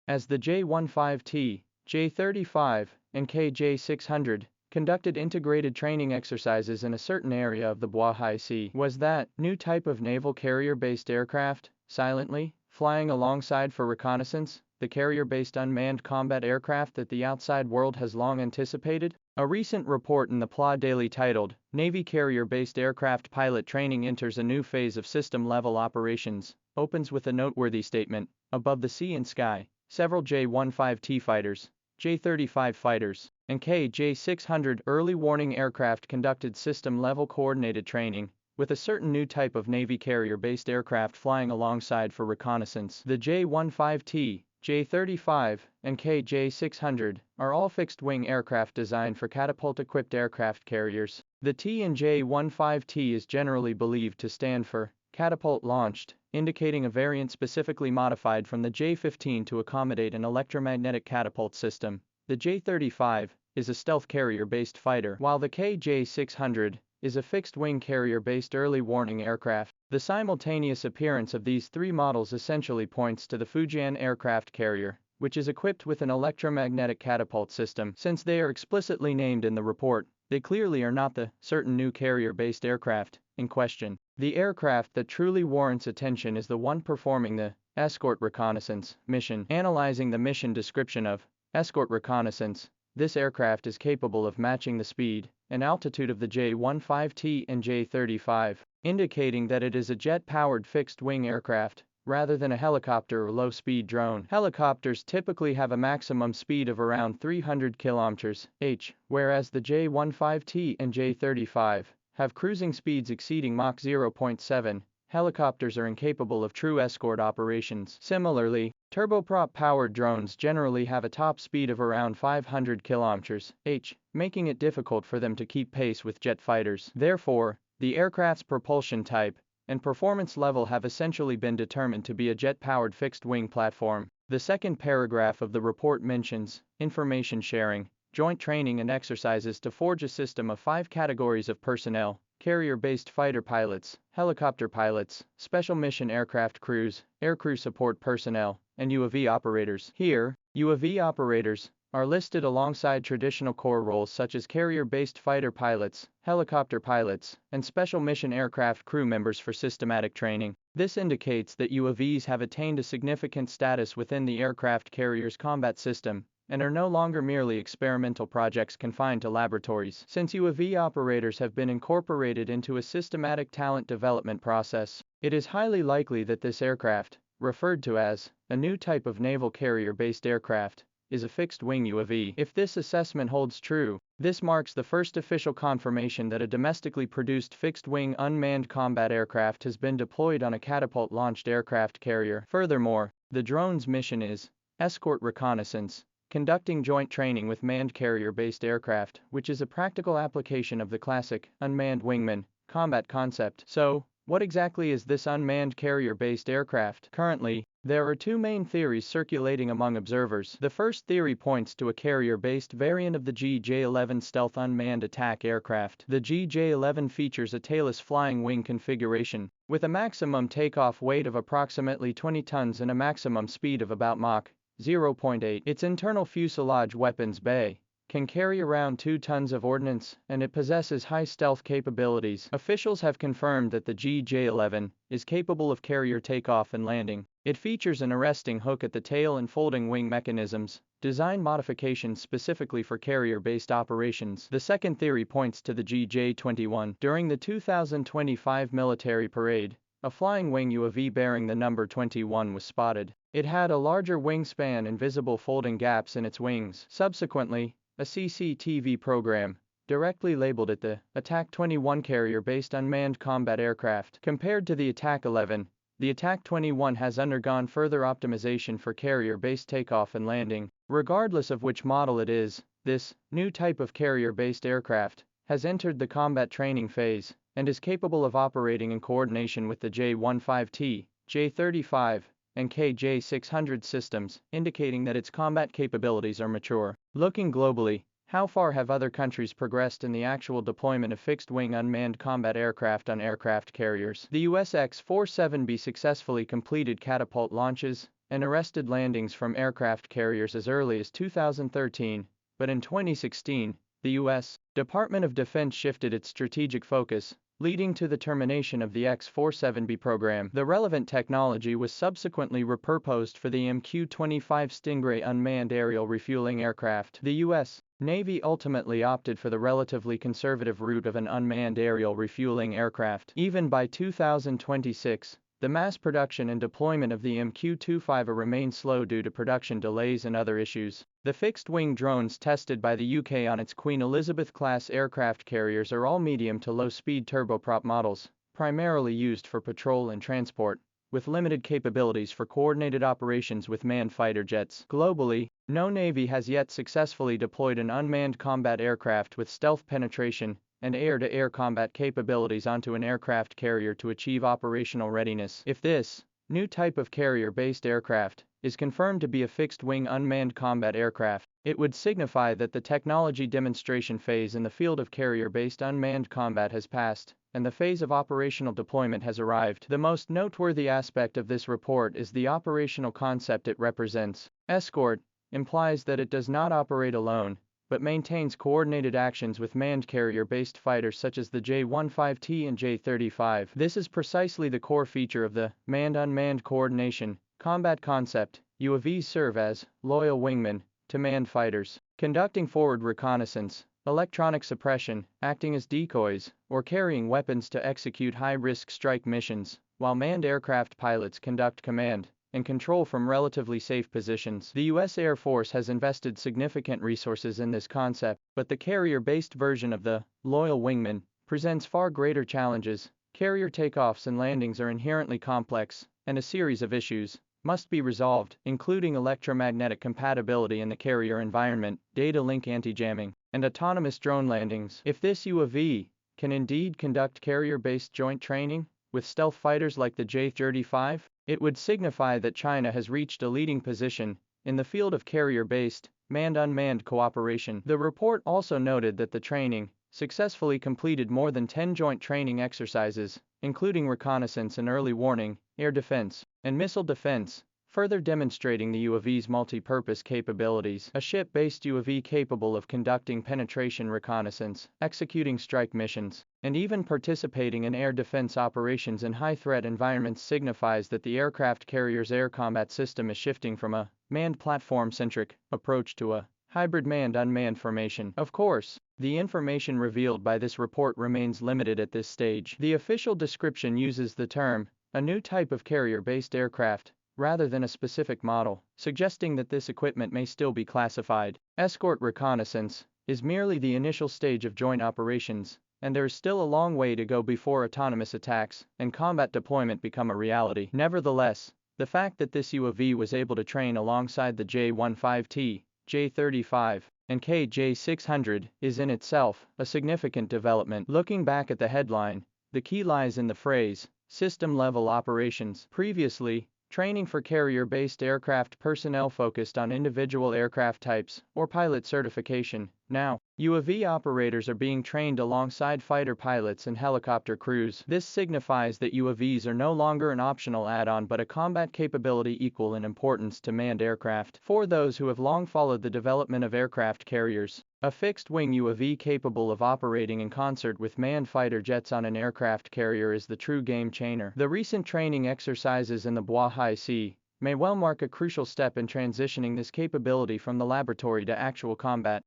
as the J-15T, J-35, and KJ-600 conducted integrated training exercises in a certain area of the Bohai Sea. Was that new type of naval carrier-based aircraft, silently flying alongside for reconnaissance, the carrier-based unmanned combat aircraft that the outside world has long anticipated? A recent report in the PLA Daily titled, "Navy Carrier-Based Aircraft Pilot Training Enters a New Phase of System-Level Operations," opens with a noteworthy statement. Above the sea and sky, several J-15T fighters, J-35 fighters, and KJ-600 early warning aircraft conducted system-level coordinated training, with a certain new type of Navy carrier-based aircraft flying alongside for reconnaissance. The J-15T, J-35, and KJ-600 are all fixed-wing aircraft designed for catapult-equipped aircraft carriers. The T in J-15T is generally believed to stand for catapult-launched, indicating a variant specifically modified from the J-15 to accommodate an electromagnetic catapult system. The J-35 is a stealth carrier-based fighter, while the KJ-600 is a fixed-wing carrier-based early warning aircraft. The simultaneous appearance of these three models essentially points to the Fujian aircraft carrier, which is equipped with an electromagnetic catapult system. Since they are explicitly named in the report, they clearly are not the certain new carrier-based aircraft in question. The aircraft that truly warrants attention is the one performing the escort reconnaissance mission. Analyzing the mission description of escort reconnaissance, this aircraft is capable of matching the speed and altitude of the J-15T and J-35, indicating that it is a jet-powered fixed-wing aircraft, rather than a helicopter or low-speed drone. Helicopters typically have a maximum speed of around 300 km/h, whereas the J-15T and J-35 have cruising speeds exceeding Mach 0.7. Helicopters are incapable of true escort operations. Similarly, turboprop-powered drones generally have a top speed of around 500 km/h, making it difficult for them to keep pace with jet fighters. Therefore, the aircraft's propulsion type and performance level have essentially been determined to be a jet-powered fixed-wing platform. The second paragraph of the report mentions information sharing, joint training and exercises to forge a system of 5 categories of personnel: carrier-based fighter pilots, helicopter pilots, special mission aircraft crews, aircrew support personnel, and UAV operators. Here, UAV operators are listed alongside traditional core roles such as carrier-based fighter pilots, helicopter pilots, and special mission aircraft crew members for systematic training. This indicates that UAVs have attained a significant status within the aircraft carrier's combat system, and are no longer merely experimental projects confined to laboratories. Since UAV operators have been incorporated into a systematic talent development process, it is highly likely that this aircraft, referred to as a new type of naval carrier-based aircraft, is a fixed-wing UAV. If this assessment holds true, this marks the first official confirmation that a domestically produced fixed-wing unmanned combat aircraft has been deployed on a catapult-launched aircraft carrier. Furthermore, the drone's mission is escort reconnaissance, conducting joint training with manned carrier-based aircraft, which is a practical application of the classic unmanned wingman combat concept. So, what exactly is this unmanned carrier-based aircraft? Currently, there are two main theories circulating among observers. The first theory points to a carrier-based variant of the GJ-11 stealth unmanned attack aircraft. The GJ-11 features a tailless flying wing configuration, with a maximum takeoff weight of approximately 20 tons and a maximum speed of about Mach 0.8. Its internal fuselage weapons bay can carry around 2 tons of ordnance, and it possesses high stealth capabilities. Officials have confirmed that the GJ-11 is capable of carrier takeoff and landing. It features an arresting hook at the tail and folding wing mechanisms, design modifications specifically for carrier-based operations. The second theory points to the GJ-21. During the 2025 military parade, a flying wing UAV bearing the number 21 was spotted. It had a larger wingspan and visible folding gaps in its wings. Subsequently, a CCTV program directly labeled it the Attack 21 carrier-based unmanned combat aircraft. Compared to the Attack 11, the Attack 21 has undergone further optimization for carrier-based takeoff and landing. Regardless of which model it is, this new type of carrier-based aircraft has entered the combat training phase and is capable of operating in coordination with the J-15T, J-35, and KJ-600 systems, indicating that its combat capabilities are mature. Looking globally, how far have other countries progressed in the actual deployment of fixed-wing unmanned combat aircraft on aircraft carriers? The US X-47B successfully completed catapult launches and arrested landings from aircraft carriers as early as 2013, but in 2016, the U.S. Department of Defense shifted its strategic focus, leading to the termination of the X-47B program. The relevant technology was subsequently repurposed for the MQ-25 Stingray unmanned aerial refueling aircraft. The U.S. Navy ultimately opted for the relatively conservative route of an unmanned aerial refueling aircraft. Even by 2026, the mass production and deployment of the MQ-25 remained slow due to production delays and other issues. The fixed-wing drones tested by the UK on its Queen Elizabeth-class aircraft carriers are all medium to low-speed turboprop models, primarily used for patrol and transport, with limited capabilities for coordinated operations with manned fighter jets. Globally, no navy has yet successfully deployed an unmanned combat aircraft with stealth penetration and air-to-air combat capabilities onto an aircraft carrier to achieve operational readiness. If this new type of carrier-based aircraft is confirmed to be a fixed-wing unmanned combat aircraft, it would signify that the technology demonstration phase in the field of carrier-based unmanned combat has passed, and the phase of operational deployment has arrived. The most noteworthy aspect of this report is the operational concept it represents. Escort implies that it does not operate alone, but maintains coordinated actions with manned carrier-based fighters such as the J-15T and J-35. This is precisely the core feature of the manned-unmanned coordination combat concept. UAVs serve as loyal wingmen to manned fighters, conducting forward reconnaissance, electronic suppression, acting as decoys, or carrying weapons to execute high-risk strike missions, while manned aircraft pilots conduct command and control from relatively safe positions. The U.S. Air Force has invested significant resources in this concept, but the carrier-based version of the loyal wingman presents far greater challenges. Carrier takeoffs and landings are inherently complex, and a series of issues must be resolved, including electromagnetic compatibility in the carrier environment, data link anti-jamming, and autonomous drone landings. If this UAV can indeed conduct carrier-based joint training with stealth fighters like the J-35, it would signify that China has reached a leading position in the field of carrier-based, manned-unmanned cooperation. The report also noted that the training successfully completed more than 10 joint training exercises, including reconnaissance and early warning, air defense, and missile defense, further demonstrating the UAV's multi-purpose capabilities. A ship-based UAV capable of conducting penetration reconnaissance, executing strike missions, and even participating in air defense operations in high-threat environments signifies that the aircraft carrier's air combat system is shifting from a manned platform-centric approach to a hybrid manned-unmanned formation. Of course, the information revealed by this report remains limited at this stage. The official description uses the term, a new type of carrier-based aircraft, rather than a specific model, suggesting that this equipment may still be classified. Escort reconnaissance is merely the initial stage of joint operations, and there is still a long way to go before autonomous attacks and combat deployment become a reality. Nevertheless, the fact that this UAV was able to train alongside the J-15T, J-35, and KJ-600 is in itself a significant development. Looking back at the headline, the key lies in the phrase, system-level operations. Previously, training for carrier-based aircraft personnel focused on individual aircraft types or pilot certification. Now, UAV operators are being trained alongside fighter pilots and helicopter crews. This signifies that UAVs are no longer an optional add-on but a combat capability equal in importance to manned aircraft. For those who have long followed the development of aircraft carriers, a fixed-wing UAV capable of operating in concert with manned fighter jets on an aircraft carrier is the true game-changer. The recent training exercises in the Bohai Sea may well mark a crucial step in transitioning this capability from the laboratory to actual combat.